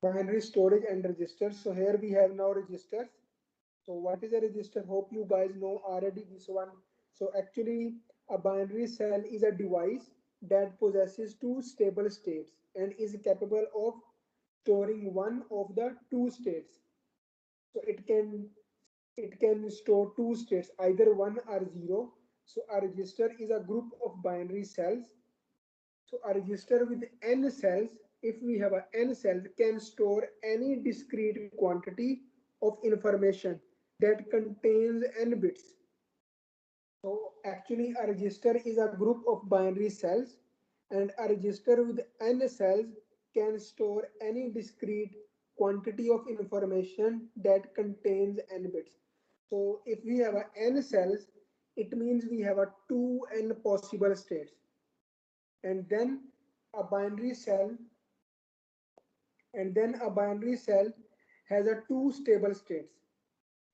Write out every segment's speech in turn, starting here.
binary storage and registers. So here we have now registers. So what is a register? Hope you guys know already this one. So actually a binary cell is a device that possesses two stable states and is capable of storing one of the two states. So it can store two states, either one or zero. So a register is a group of binary cells. So a register with n cells, if we have a n cells, can store any discrete quantity of information that contains n bits. So actually a register is a group of binary cells, and a register with n cells can store any discrete quantity of information that contains n bits. So if we have a n cells, it means we have a 2n possible states. And then a binary cell and then a binary cell has a two stable states,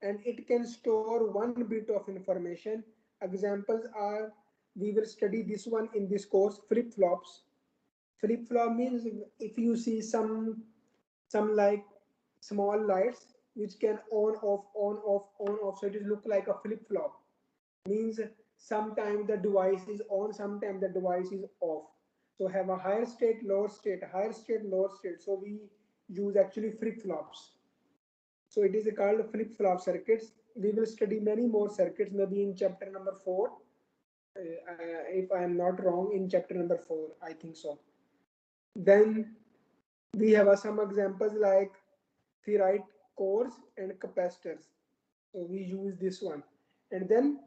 and it can store one bit of information. Examples are, we will study this one in this course, flip flops. Flip flop means if you see some like small lights which can on off on off, so it look like a flip flop. Means sometimes the device is on, sometimes the device is off. So have a higher state, lower state, higher state, lower state. So we use actually flip flops. So it is called flip flop circuits. We will study many more circuits maybe in chapter number 4. If I am not wrong, in chapter number 4, I think so. Then we have some examples like ferrite cores and capacitors. So we use this one. And then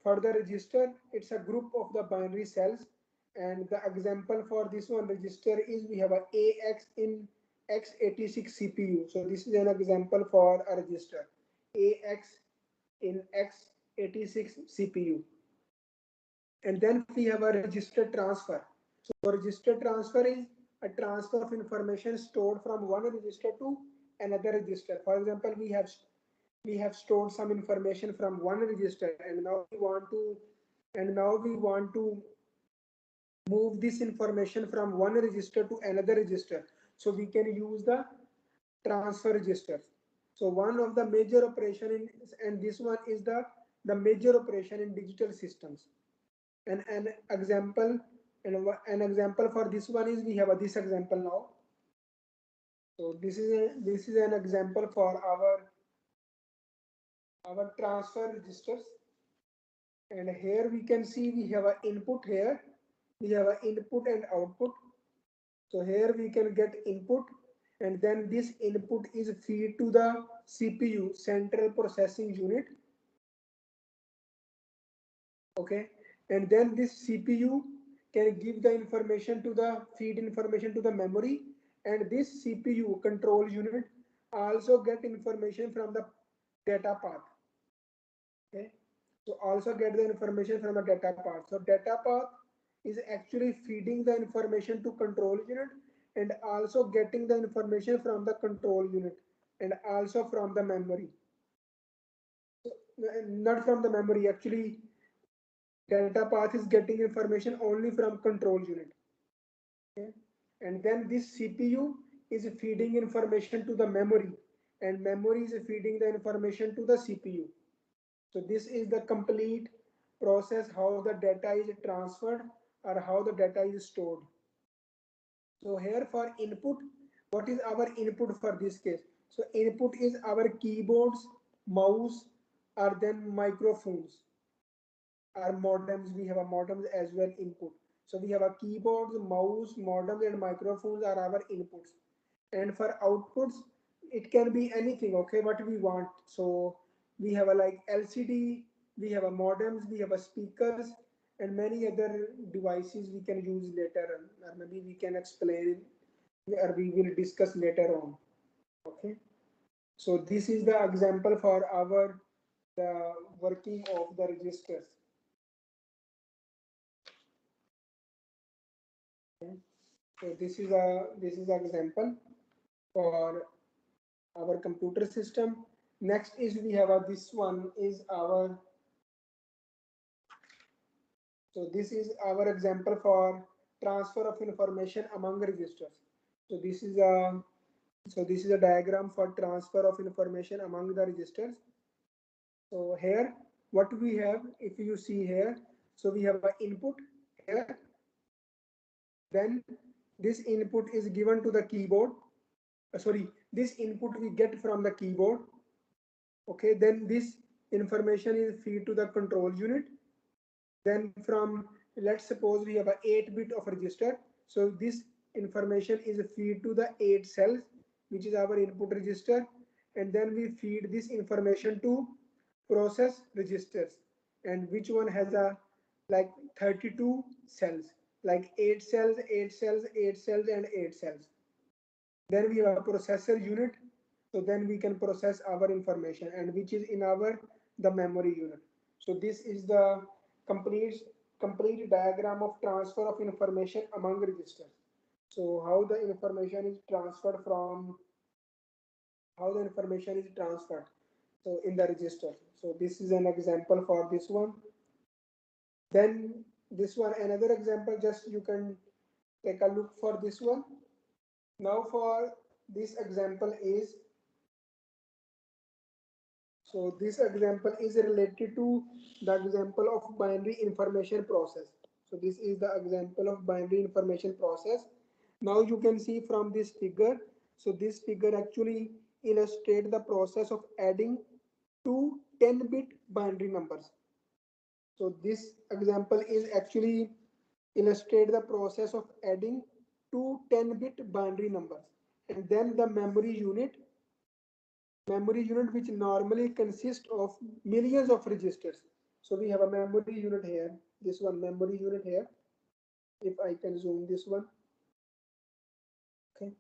for the register, it's a group of the binary cells. And the example for this one register is we have a AX in x86 CPU. So this is an example for a register. AX in x86 CPU. And then we have a register transfer. So register transfer is a transfer of information stored from one register to another register. For example, we have stored some information from one register, and now we want to move this information from one register to another register. So we can use the transfer registers. So one of the major operation in, and this one is the major operation in digital systems. And an example for this one is we have this example now. So this is an example for our transfer registers. And here we can see we have an input here. We have an input and output. So here we can get input, and then this input is feed to the CPU, central processing unit. Okay, and then this CPU can give the information to the feed information to the memory, and this CPU control unit also get information from the data path. Okay, so also get the information from the data path. So data path is actually feeding the information to control unit, and also getting the information from the control unit, and also from the memory. So, not from the memory, actually data path is getting information only from control unit. Okay, and then this CPU is feeding information to the memory, and memory is feeding the information to the CPU. So this is the complete process how the data is transferred or how the data is stored. So here for input, what is our input for this case? So input is our keyboards, mouse, or then microphones or modems. We have a modems as well input. So we have a keyboards, mouse, modems, and microphones are our inputs. And for outputs, it can be anything. Okay, what we want. So we have a like LCD, we have a modems, we have a speakers, and many other devices we can use later, or maybe we can explain, or we will discuss later on. Okay, so this is the example for our the working of the registers. Okay. So this is an example for our computer system. Next is we have this one is our, so this is our example for transfer of information among registers. So this is a So this is a diagram for transfer of information among the registers. So here, what we have, if you see here, so we have an input here. Then this input is given to the keyboard. Sorry, this input we get from the keyboard. Okay, then this information is feed to the control unit. Then from, let's suppose we have a 8-bit of register. So this information is feed to the 8 cells, which is our input register. And then we feed this information to process registers, and which one has a like 32 cells, like 8 cells, 8 cells, 8 cells, and 8 cells. Then we have a processor unit. So then we can process our information, and which is in our the memory unit. So this is the complete complete diagram of transfer of information among registers. So how the information is transferred from, how the information is transferred, so in the register. So this is an example for this one. Then this one, another example, just you can take a look for this one. Now for this example is, so this example is related to the example of binary information process. So this is the example of binary information process. Now you can see from this figure. So this figure actually illustrates the process of adding two 10-bit binary numbers. So this example is actually illustrate the process of adding two 10-bit binary numbers. And then the memory unit which normally consists of millions of registers. So we have a memory unit here, this one memory unit here. If I can zoom this one, okay.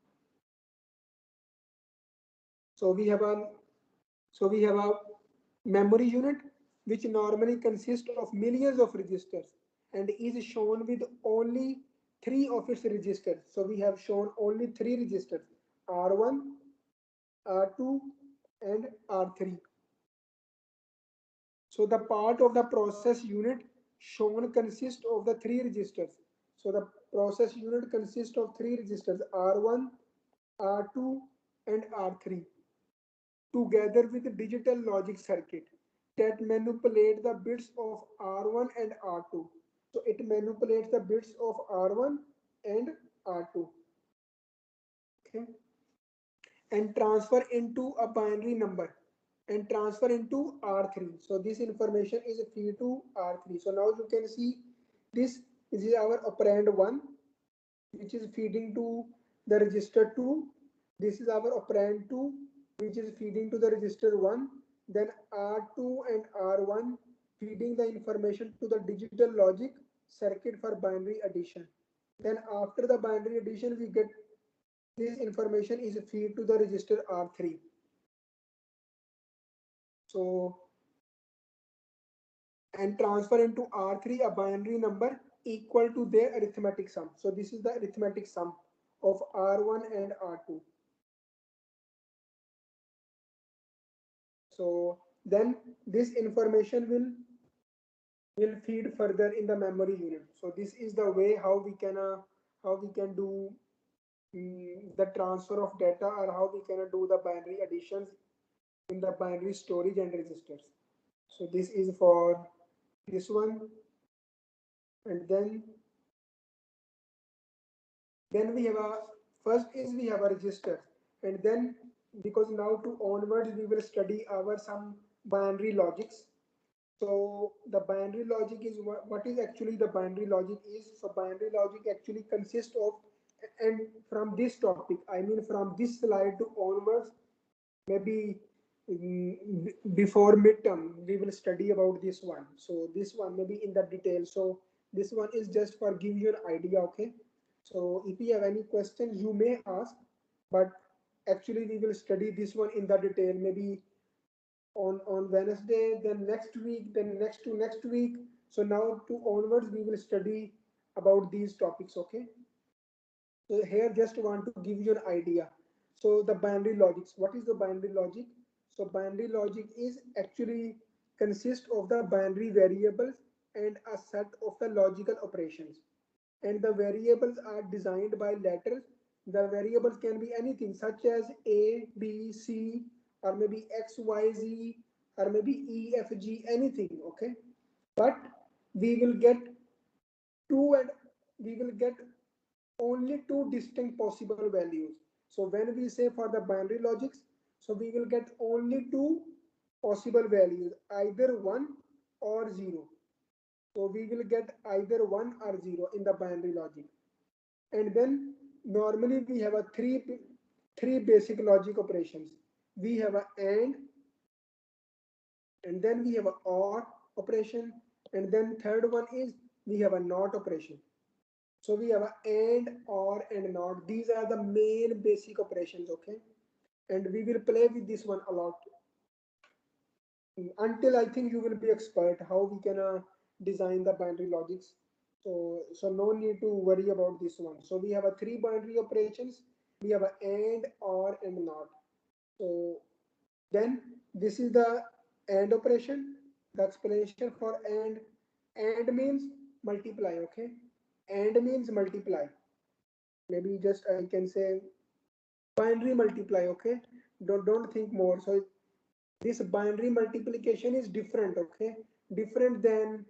So we have a memory unit which normally consists of millions of registers and is shown with only three of its registers. So we have shown only three registers, R1, R2, and R3. So the part of the process unit shown consists of the three registers. So the process unit consists of three registers, R1, R2, and R3, together with the digital logic circuit that manipulate the bits of R1 and R2. So it manipulates the bits of R1 and R2. Okay, and transfer into a binary number and transfer into R3. So this information is feed to R3. So now you can see this, this is our operand 1, which is feeding to the register 2. This is our operand 2, which is feeding to the register 1. Then R2 and R1 feeding the information to the digital logic circuit for binary addition. Then after the binary addition, we get this information is feed to the register R3. So and transfer into R3 a binary number equal to their arithmetic sum. So this is the arithmetic sum of R1 and R2. So then this information will feed further in the memory unit. So this is the way how we can do the transfer of data, or how we can do the binary additions in the binary storage and registers. So this is for this one. And then we have a, first is we have a register, and then because now to onwards we will study our some binary logics. So the binary logic is what is actually the binary logic is. So binary logic actually consists of, and from this topic, I mean from this slide to onwards, maybe before midterm we will study about this one. So this one maybe in the detail. So this one is just for give you an idea, okay. So if you have any questions you may ask, but actually we will study this one in the detail, maybe on Wednesday, then next week, then next to next week. So now to onwards we will study about these topics, okay. So here just want to give you an idea. So the binary logics, what is the binary logic? So binary logic is actually consists of the binary variables and a set of the logical operations. And the variables are designed by letters The variables can be anything such as A, B, C, or maybe X, Y, Z, or maybe E, F, G, anything. Okay, but we will get two and we will get only two distinct possible values. So when we say for the binary logics, so we will get only two possible values, either 1 or 0. So we will get either 1 or 0 in the binary logic. And then normally we have a three basic logic operations. We have a and then we have a or operation, and then third one is we have a not operation. So we have a and, or, and not. These are the main basic operations, okay? And we will play with this one a lot until I think you will be expert how we can design the binary logics. So no need to worry about this one. So we have a three binary operations. We have a and, or, and not. So then this is the and operation. The explanation for and means multiply, okay? And means multiply. Maybe just I can say binary multiply, okay? Don't think more. So this binary multiplication is different, okay? Different than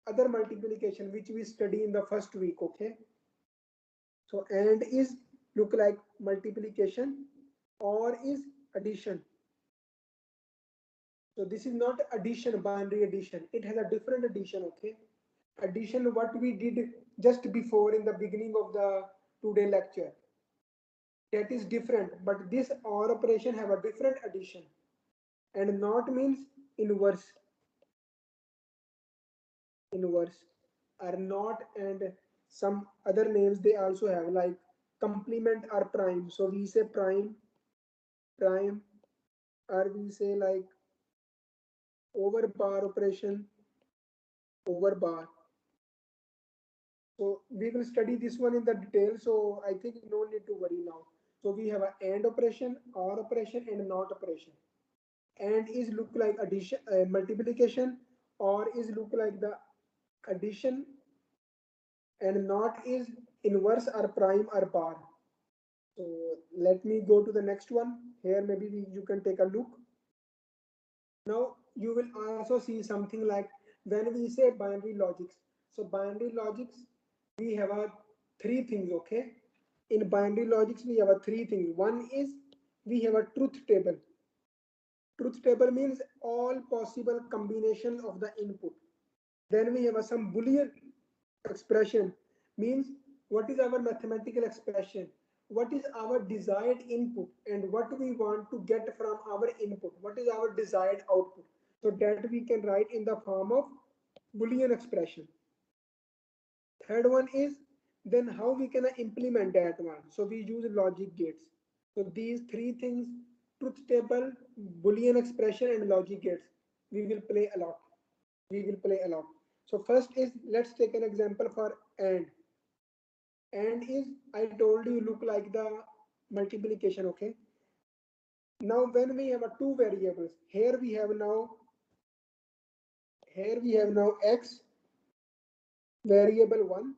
other multiplication which we study in the first week, okay? So and is look like multiplication, or is addition. So this is not addition, binary addition. It has a different addition, okay? Addition what we did just before in the beginning of the today lecture. That is different, but this or operation have a different addition. And not means inverse. Inverse are not, and some other names they also have like complement or prime. So we say prime, or we say like over bar operation, over bar. So we will study this one in the detail. So I think no need to worry now. So we have a and operation, or operation, and not operation. And is look like addition, multiplication, or is look like the addition, and not is inverse or prime or bar. So let me go to the next one. Here maybe you can take a look. Now you will also see something like when we say binary logics. So binary logics, we have a three things, okay? In binary logics, we have a three things. One is we have a truth table. Truth table means all possible combinations of the input. Then we have a some Boolean expression, means what is our mathematical expression, what is our desired input, and what we want to get from our input, what is our desired output. So that we can write in the form of Boolean expression. Third one is then how we can implement that one. So we use logic gates. So these three things, truth table, Boolean expression, and logic gates, we will play a lot. We will play a lot. So first is, let's take an example for and. And is, I told you, look like the multiplication, okay? Now when we have a two variables, here we have now x variable 1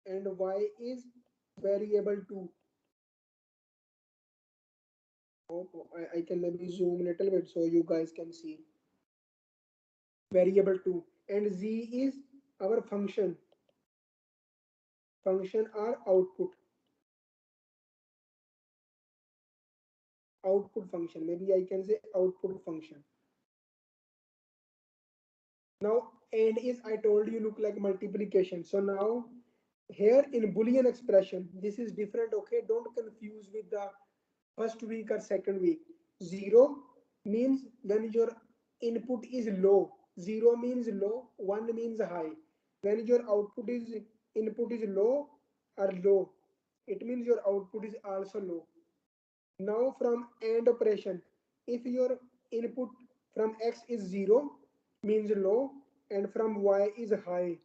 and y is variable 2. Oh, I can maybe zoom a little bit so you guys can see. Variable 2, and z is our function or output function. Maybe I can say output function. Now and is, I told you, look like multiplication. So now here in Boolean expression, this is different, okay? Don't confuse with the first week or second week. 0 means when your input is low. 0 means low, 1 means high. When your output is input is low or low, it means your output is also low. Now from AND operation, if your input from X is 0 means low, and from Y is high.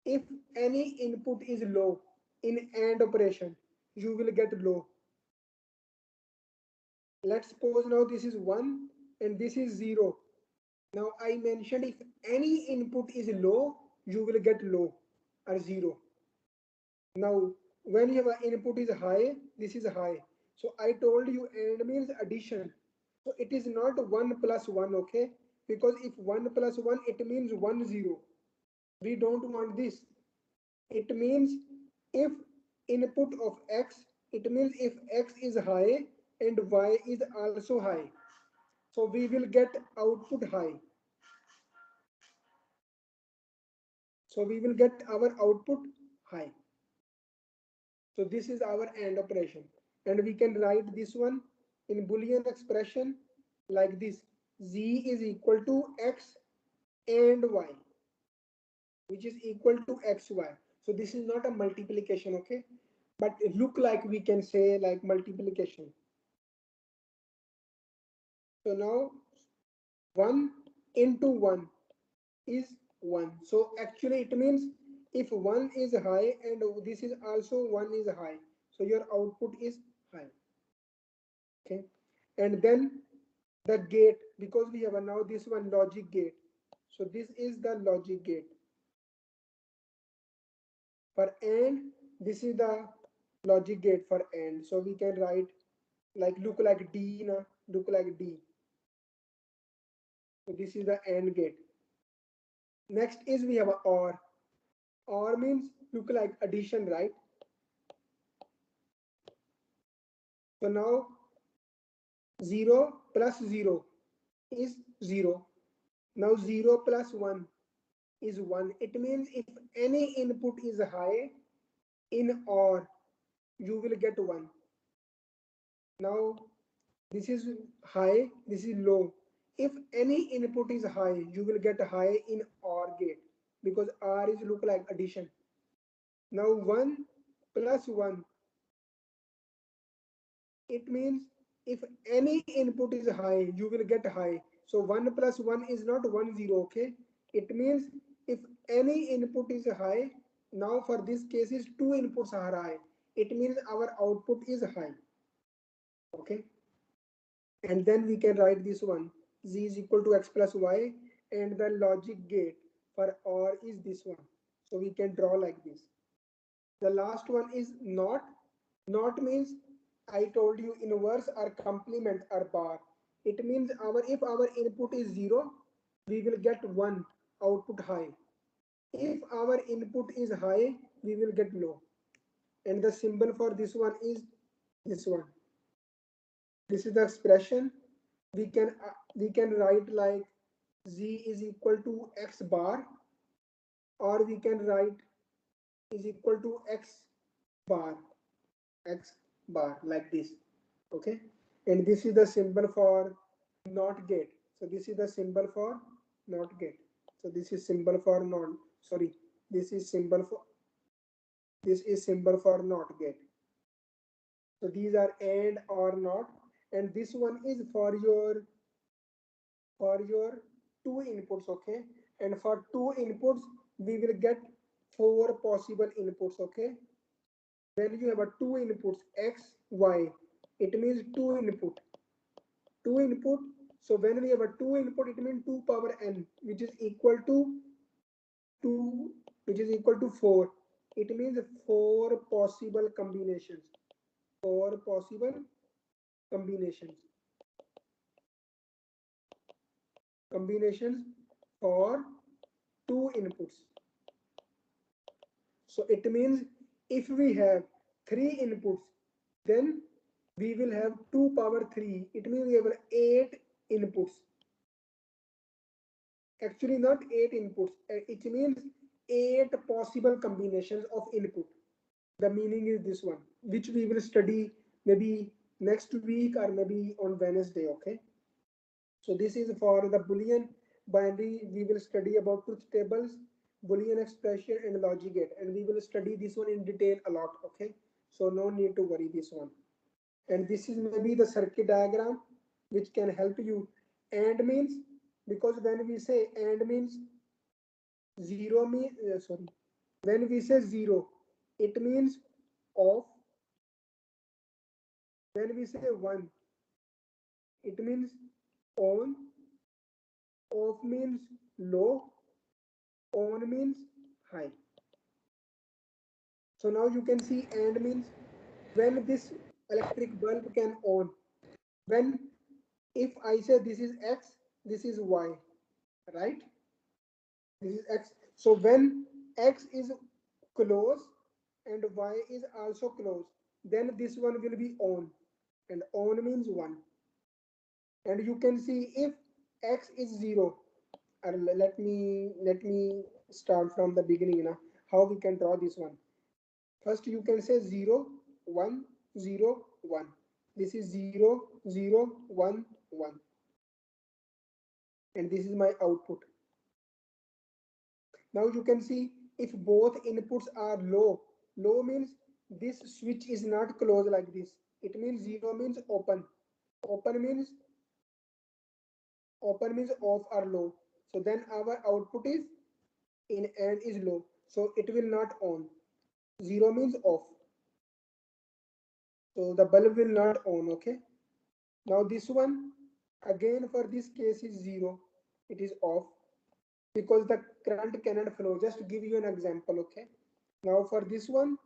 If any input is low in AND operation, you will get low. Let's suppose now this is 1 and this is 0. Now I mentioned if any input is low, you will get low or 0. Now, when your input is high, this is high. So I told you AND means addition. So it is not 1 plus 1, okay? Because if 1 plus 1, it means 1 0. We don't want this. It means if input of x, it means if x is high and y is also high. So we will get output high. So we will get our output high. So this is our AND operation. And we can write this one in Boolean expression like this. Z is equal to x and y, which is equal to xy. So this is not a multiplication, okay? But it look like we can say like multiplication. So now 1 into 1 is 1. So actually it means if 1 is high and this is also 1 is high. So your output is high. Okay. And then the gate, because we have a now this one logic gate. So this is the logic gate. For AND, this is the logic gate for AND. So we can write like look like D, na? Look like D. So this is the AND gate. Next is we have a OR. OR means look like addition, right? So now 0 plus 0 is 0. Now 0 plus 1 is 1. It means if any input is high in OR, you will get 1. Now this is high, this is low. If any input is high, you will get high in OR gate because R is look like addition. Now 1 plus 1, it means if any input is high, you will get high. So 1 plus 1 is not 1 0, okay? It means if any input is high, now for this case is two inputs are high. It means our output is high, okay? And then we can write this one, z is equal to x plus y, and the logic gate for OR is this one. So we can draw like this. The last one is not. Not means I told you inverse or complement or bar. It means our if our input is 0, we will get 1 output high. If our input is high, we will get low. And the symbol for this one is this one. This is the expression. We can write like z is equal to x bar, or we can write is equal to bar x bar like this, okay? And this is the symbol for not gate. So this is the symbol for not gate. So this is symbol for non, sorry, this is symbol for, this is symbol for not gate. So these are and or not, and this one is for your two inputs, okay? And for two inputs we will get four possible inputs, okay? When you have a two inputs x y, it means two input. So when we have a two input, it means 2 power n, which is equal to 2, which is equal to 4. It means four possible combinations. Four possible combinations. Combinations for two inputs. So it means if we have three inputs, then we will have 2 power 3. It means we have 8 inputs. Actually not 8 inputs. It means 8 possible combinations of input. The meaning is this one, which we will study maybe next week or maybe on Wednesday, okay? So this is for the Boolean binary. We will study about truth tables, Boolean expression and logic gate, and we will study this one in detail a lot, okay? So no need to worry this one. And this is maybe the circuit diagram which can help you. And means, because when we say and means zero mean sorry, when we say zero, it means off. When we say one, it means on. Off means low. On means high. So now you can see AND means when this electric bulb can on. When if I say this is X, this is Y, right? This is X. So when X is close and Y is also close, then this one will be on. And on means 1. And you can see if X is 0, let me start from the beginning now. How we can draw this one? First you can say 0, 1, 0, 1. This is 0, 0, 1, 1. And this is my output. Now you can see if both inputs are low, low means this switch is not closed like this. It means 0 means open. Open means off or low. So then our output is in and is low. So it will not on. 0 means off. So the bulb will not on, okay? Now this one, again for this case is 0. It is off because the current cannot flow. Just to give you an example, okay? Now for this one,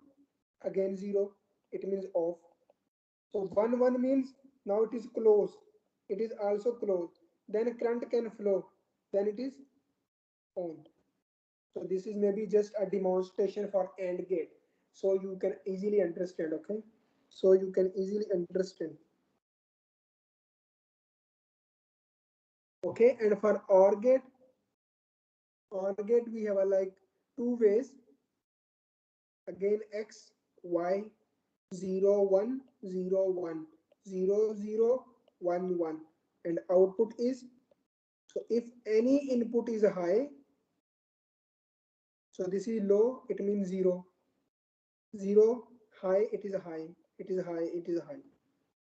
again 0. It means off. So 1, 1 means now it is closed. It is also closed. Then current can flow. Then it is on. So this is maybe just a demonstration for AND gate. So you can easily understand, okay? So you can easily understand. Okay, and for OR gate we have a like two ways. Again X, Y, 0, 1, 0, 1, 0, 0, 1, 1. And output is, so if any input is high, so this is low, it means 0. 0, high, it is high, it is high, it is high.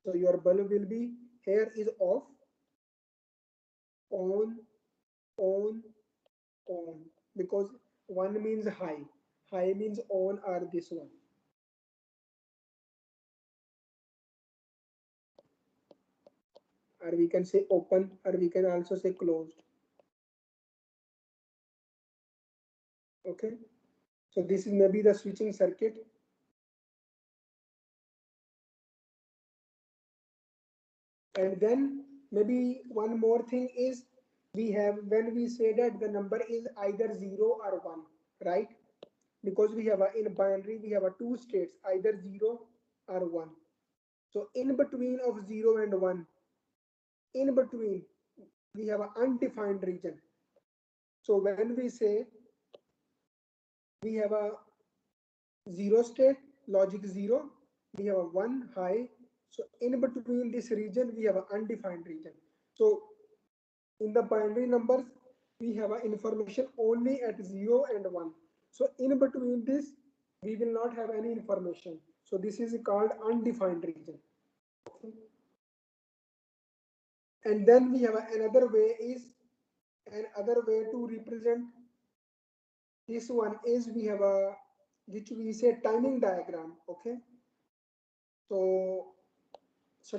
So your bulb will be, here is off, on, on, on, because 1 means high, high means on or this one. Or we can say open, or we can also say closed. Okay, so this is maybe the switching circuit. And then maybe one more thing is, we have, when we say that the number is either 0 or 1, right? Because we have a, in binary we have a two states, either 0 or 1. So in between of 0 and 1, in between we have an undefined region. So when we say we have a 0 state, logic 0, we have a 1 high. So in between this region we have an undefined region. So in the binary numbers we have a information only at 0 and 1. So in between this we will not have any information. So this is called undefined region. And then we have another way is, another way to represent this one is, we have a, which we say timing diagram. Okay, so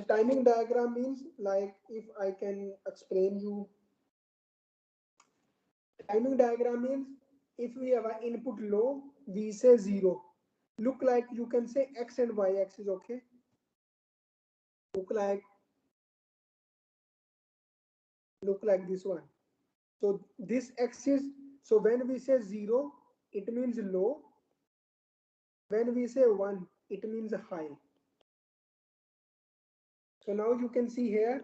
timing diagram means, like, if I can explain you, timing diagram means if we have an input low, we say 0. Look like, you can say x and y axis. Okay, look like, this one. So this axis, so when we say 0, it means low. When we say 1, it means high. So now you can see here,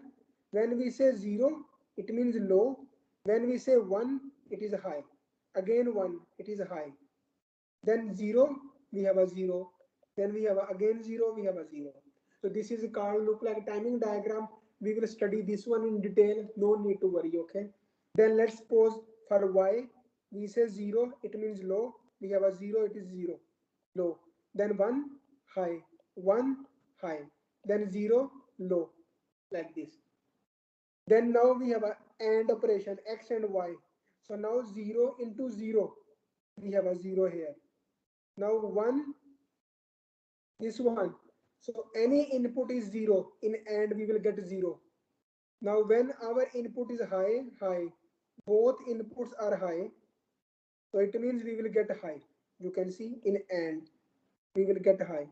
when we say 0, it means low. When we say 1, it is high. Again 1, it is high. Then 0, we have a 0. Then we have again 0, we have a 0. So this is called, look like timing diagram. We will study this one in detail. No need to worry, okay? Then let's suppose for y, we say 0, it means low. We have a 0, it is 0, low. Then 1, high. 1, high. Then 0, low, like this. Then now we have a AND operation, x and y. So now 0 into 0, we have a 0 here. Now 1, this one. So any input is 0, in AND we will get 0. Now when our input is high, both inputs are high, so it means we will get high. You can see in AND. we will get high.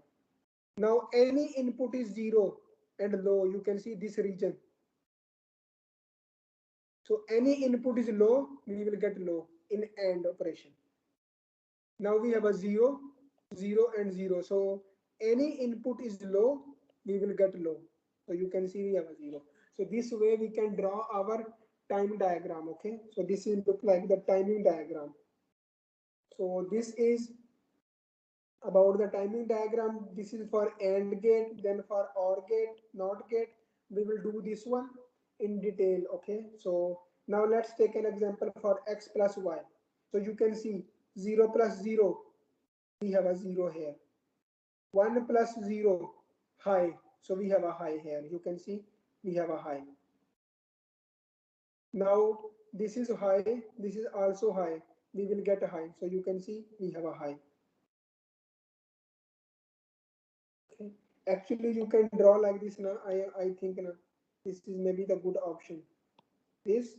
Now any input is 0 and low, you can see this region. So any input is low, we will get low in AND operation. Now we have a 0, 0 and 0. So any input is low, we will get low. So you can see we have a 0. So this way we can draw our time diagram. Okay. So this will look like the timing diagram. So this is about the timing diagram. This is for AND gate, then for OR gate, NOT gate. We will do this one in detail. Okay. So now let's take an example for x plus y. So you can see 0 plus 0, we have a 0 here. 1 plus 0, high. So we have a high here. You can see we have a high. Now this is high, this is also high. We will get a high. So you can see we have a high. Okay. Actually, you can draw like this now. I think now this is maybe the good option. This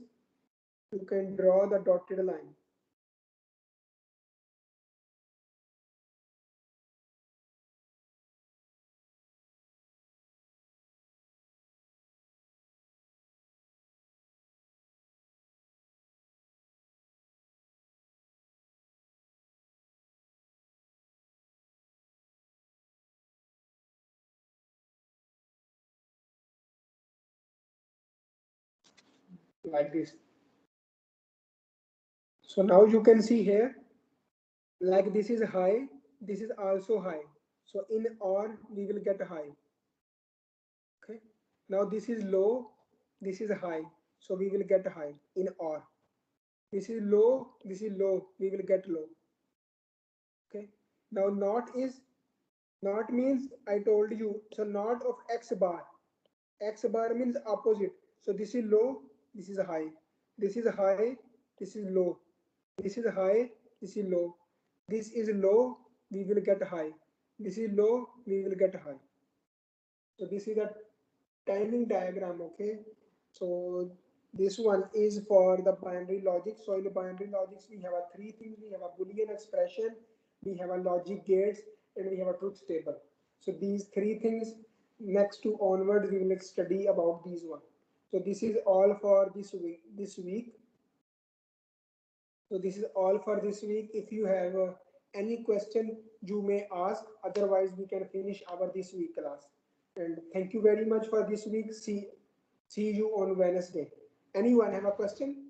you can draw the dotted line. Like this. So now you can see here, like this is high, this is also high. So in OR we will get high. Okay. Now this is low, this is high. So we will get high in OR. This is low, this is low, we will get low. Okay. Now not means I told you. So not of X bar. X bar means opposite. So this is low, this is high. This is high, this is low. This is high, this is low. This is low, we will get high. This is low, we will get high. So this is the timing diagram. Okay. So this one is for the binary logic. So in the binary logics, we have a three things. We have a Boolean expression, we have a logic gates, and we have a truth table. So these three things, next to onwards, we will study about these one. So this is all for this week. So this is all for this week. If you have any question, you may ask. Otherwise, we can finish our this week class. And thank you very much for this week. See you on Wednesday. Anyone have a question?